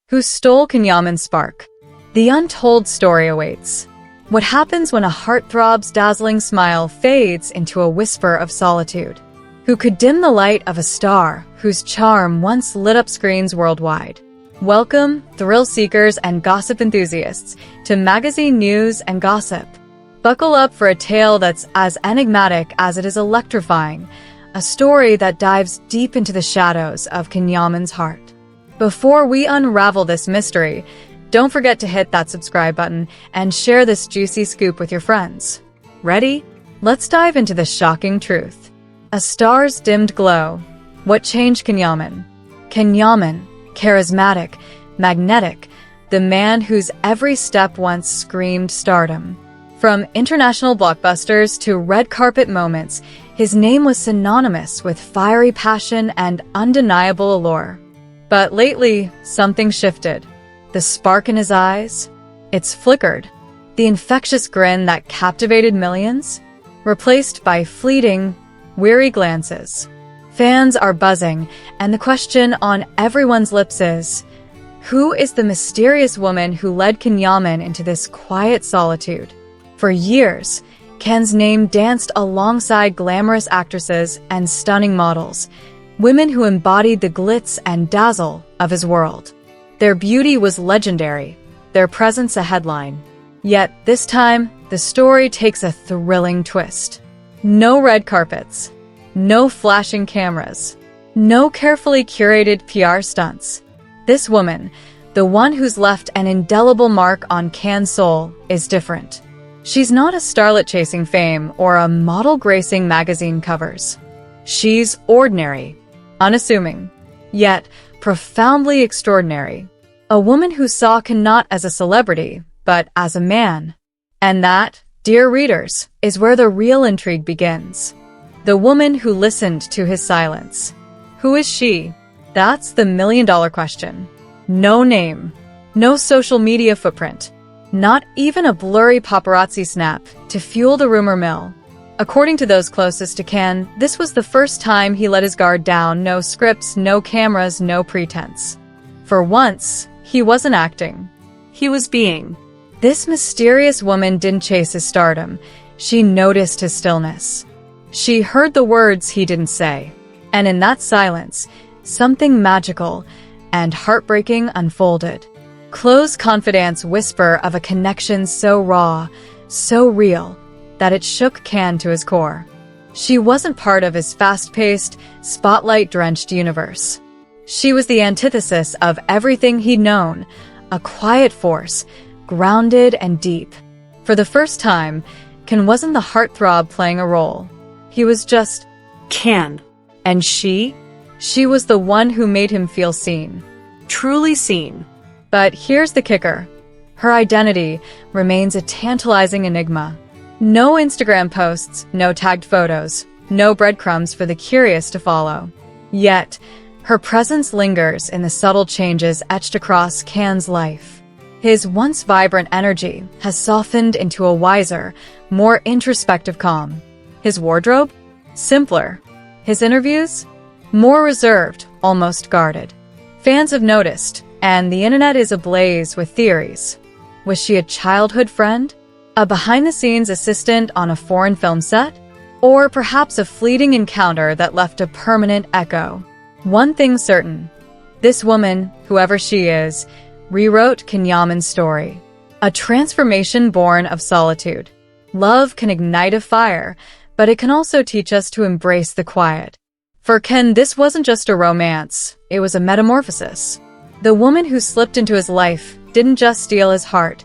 Who stole Yaman's spark? The untold story awaits. What happens when a heartthrob's dazzling smile fades into a whisper of solitude? Who could dim the light of a star whose charm once lit up screens worldwide? Welcome, thrill seekers and gossip enthusiasts, to magazine news and gossip. Buckle up for a tale that's as enigmatic as it is electrifying, a story that dives deep into the shadows of Yaman's heart. Before we unravel this mystery, don't forget to hit that subscribe button and share this juicy scoop with your friends. Ready? Let's dive into the shocking truth. A star's dimmed glow. What changed Yaman? Yaman, charismatic, magnetic, the man whose every step once screamed stardom. From international blockbusters to red carpet moments, his name was synonymous with fiery passion and undeniable allure. But lately, something shifted. The spark in his eyes, it's flickered. The infectious grin that captivated millions, replaced by fleeting, weary glances. Fans are buzzing, and the question on everyone's lips is, who is the mysterious woman who led Yaman into this quiet solitude? For years, Ken's name danced alongside glamorous actresses and stunning models, women who embodied the glitz and dazzle of his world. Their beauty was legendary, their presence a headline. Yet this time, the story takes a thrilling twist. No red carpets, no flashing cameras, no carefully curated PR stunts. This woman, the one who's left an indelible mark on Cannes' soul, is different. She's not a starlet chasing fame or a model gracing magazine covers. She's ordinary, unassuming, yet profoundly extraordinary. A woman who saw Can not as a celebrity, but as a man. And that, dear readers, is where the real intrigue begins. The woman who listened to his silence. Who is she? That's the million-dollar question. No name, no social media footprint, not even a blurry paparazzi snap to fuel the rumor mill. According to those closest to Can, this was the first time he let his guard down. No scripts, no cameras, no pretense. For once, he wasn't acting. He was being. This mysterious woman didn't chase his stardom. She noticed his stillness. She heard the words he didn't say. And in that silence, something magical and heartbreaking unfolded. Close confidence whisper of a connection so raw, so real, that it shook Can to his core. She wasn't part of his fast-paced, spotlight-drenched universe. She was the antithesis of everything he'd known, a quiet force, grounded and deep. For the first time, Can wasn't the heartthrob playing a role. He was just Can. And she was the one who made him feel seen. Truly seen. But here's the kicker. Her identity remains a tantalizing enigma. No Instagram posts, no tagged photos, no breadcrumbs for the curious to follow. Yet, her presence lingers in the subtle changes etched across Can's life. His once vibrant energy has softened into a wiser, more introspective calm. His wardrobe? Simpler. His interviews? More reserved, almost guarded. Fans have noticed, and the internet is ablaze with theories. Was she a childhood friend? A behind-the-scenes assistant on a foreign film set? Or perhaps a fleeting encounter that left a permanent echo? One thing's certain. This woman, whoever she is, rewrote Yaman's story. A transformation born of solitude. Love can ignite a fire, but it can also teach us to embrace the quiet. For Can, this wasn't just a romance, it was a metamorphosis. The woman who slipped into his life didn't just steal his heart,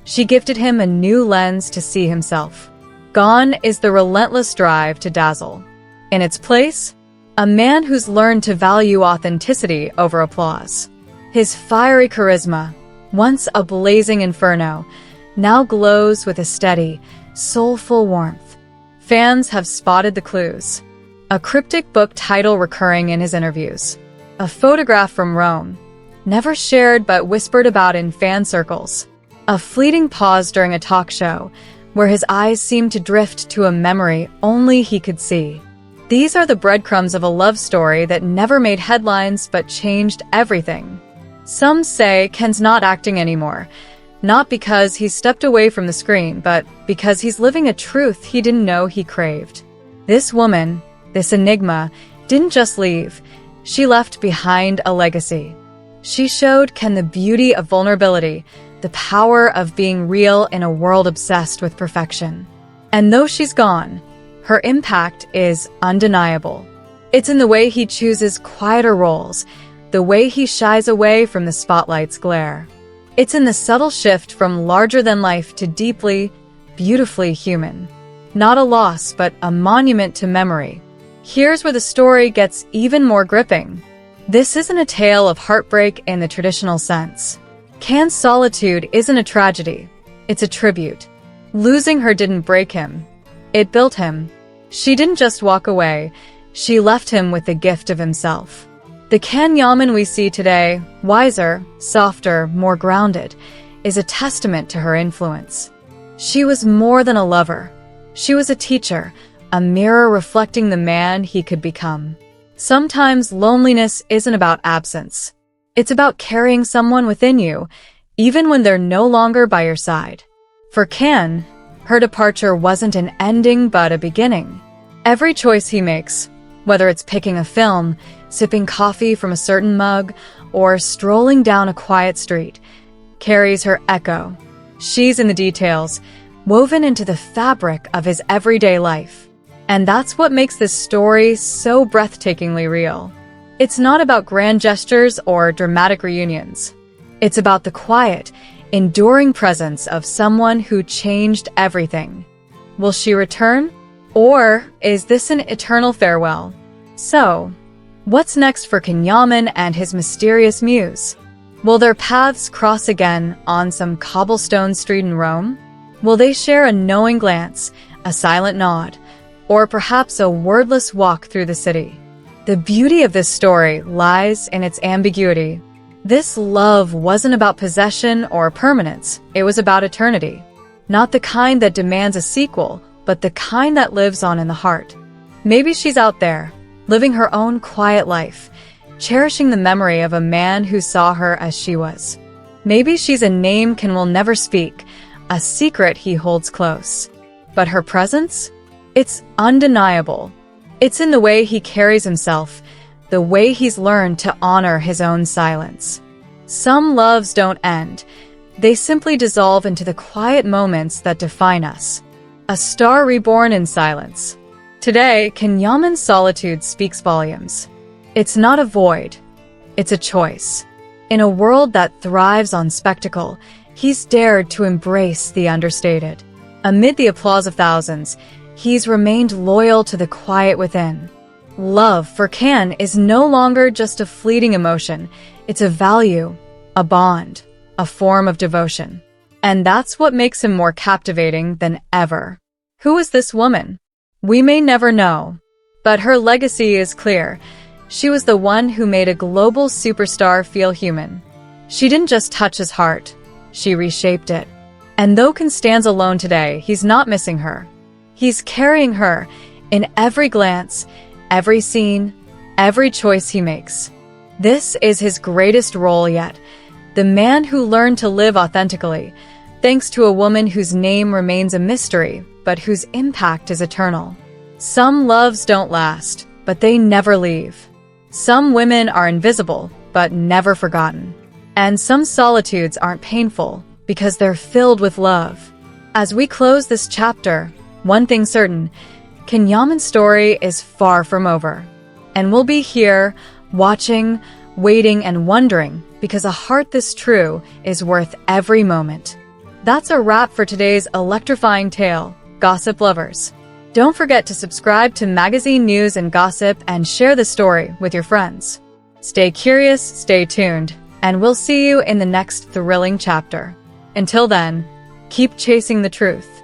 she gifted him a new lens to see himself. Gone is the relentless drive to dazzle. In its place, a man who's learned to value authenticity over applause. His fiery charisma, once a blazing inferno, now glows with a steady, soulful warmth. Fans have spotted the clues. A cryptic book title recurring in his interviews. A photograph from Rome, never shared but whispered about in fan circles. A fleeting pause during a talk show, where his eyes seemed to drift to a memory only he could see. These are the breadcrumbs of a love story that never made headlines but changed everything. Some say Ken's not acting anymore, not because he's stepped away from the screen, but because he's living a truth he didn't know he craved. This woman, this enigma, didn't just leave. She left behind a legacy. She showed Ken the beauty of vulnerability, the power of being real in a world obsessed with perfection. And though she's gone, her impact is undeniable. It's in the way he chooses quieter roles, the way he shies away from the spotlight's glare. It's in the subtle shift from larger-than-life to deeply, beautifully human. Not a loss, but a monument to memory. Here's where the story gets even more gripping. This isn't a tale of heartbreak in the traditional sense. Ken's solitude isn't a tragedy. It's a tribute. Losing her didn't break him. It built him. She didn't just walk away. She left him with the gift of himself. The Ken Yaman we see today, wiser, softer, more grounded, is a testament to her influence. She was more than a lover. She was a teacher, a mirror reflecting the man he could become. Sometimes loneliness isn't about absence. It's about carrying someone within you, even when they're no longer by your side. For Ken, her departure wasn't an ending but a beginning. Every choice he makes, whether it's picking a film, sipping coffee from a certain mug, or strolling down a quiet street, carries her echo. She's in the details, woven into the fabric of his everyday life. And that's what makes this story so breathtakingly real. It's not about grand gestures or dramatic reunions. It's about the quiet, enduring presence of someone who changed everything. Will she return? Or is this an eternal farewell? So, what's next for Ken Yaman and his mysterious muse? Will their paths cross again on some cobblestone street in Rome? Will they share a knowing glance, a silent nod, or perhaps a wordless walk through the city? The beauty of this story lies in its ambiguity. This love wasn't about possession or permanence, it was about eternity. Not the kind that demands a sequel, but the kind that lives on in the heart. Maybe she's out there, living her own quiet life, cherishing the memory of a man who saw her as she was. Maybe she's a name Ken will never speak, a secret he holds close. But her presence? It's undeniable. It's in the way he carries himself, the way he's learned to honor his own silence. Some loves don't end. They simply dissolve into the quiet moments that define us. A star reborn in silence. Today, Ken Yaman's solitude speaks volumes. It's not a void. It's a choice. In a world that thrives on spectacle, he's dared to embrace the understated. Amid the applause of thousands, he's remained loyal to the quiet within. Love for Ken is no longer just a fleeting emotion. It's a value, a bond, a form of devotion. And that's what makes him more captivating than ever. Who is this woman? We may never know, but her legacy is clear. She was the one who made a global superstar feel human. She didn't just touch his heart, she reshaped it. And though Ken stands alone today, he's not missing her. He's carrying her in every glance, every scene, every choice he makes. This is his greatest role yet, the man who learned to live authentically, thanks to a woman whose name remains a mystery, but whose impact is eternal. Some loves don't last, but they never leave. Some women are invisible, but never forgotten. And some solitudes aren't painful, because they're filled with love. As we close this chapter, one thing's certain, Ken Yaman's story is far from over. And we'll be here, watching, waiting, and wondering, because a heart this true is worth every moment. That's a wrap for today's electrifying tale, gossip lovers. Don't forget to subscribe to Magazine News and Gossip and share the story with your friends. Stay curious, stay tuned, and we'll see you in the next thrilling chapter. Until then, keep chasing the truth.